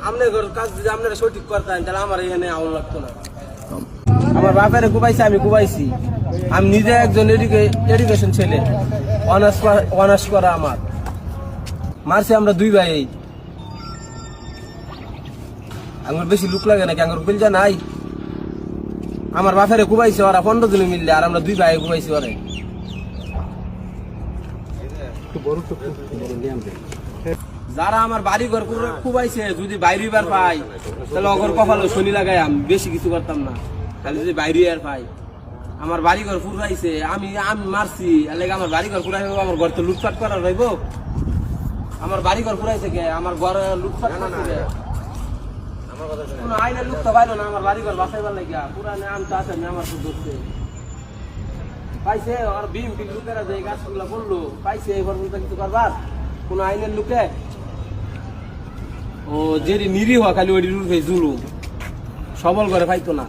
আপনার কাজ যদি আপনারা সঠিক করতেন তাহলে আমার এখানে আউন লাগতো না। আমার বাপের কুবাইছে, আমি কুবাইছি। আমি নিজে একজন এডুকেশন ছেলে, অনার্স করা আমার। মারছি আমরা দুই ভাই। আমার বেশি লুক লাগে নাকি? আমার বিলজা নাই। আমার বাপের কুবাইছে ওরা 15 জনে মিললে, আর আমরা দুই ভাই কুবাইছি ওরে। যারা আমার বাড়ি ঘর কুবাইছে যদি বাইরে বার পাই তাহলে অগর কপালে শনি লাগাই, আমি বেশি কিছু করতাম না। তাহলে যদি বাইরে আর পাই, আমার বাড়ি ঘর পুরাইছে, আমি মারছি, আমার বাড়ি ঘর পুরাই, আমার ঘর তো লুটপাট করা রইব। আমার বাড়ি ঘর পুরাইছে কে? আমার ঘরে লুটপাট করছে। কোনো আইনের লোক তো পাইলো না আমার বাড়ি ঘর বাঁচাইবার লাগিয়া। পুরানে আম তো আছে, আমার তো ধরছে পাইছে। আর বিম টিম লোকেরা যে গাছগুলো বললো পাইছে, এবার বলতে কিছু করবার কোন আইনের লোকে? ও যে নিরীহ খালি ওই জুলুম, সবল করে পাইতো না।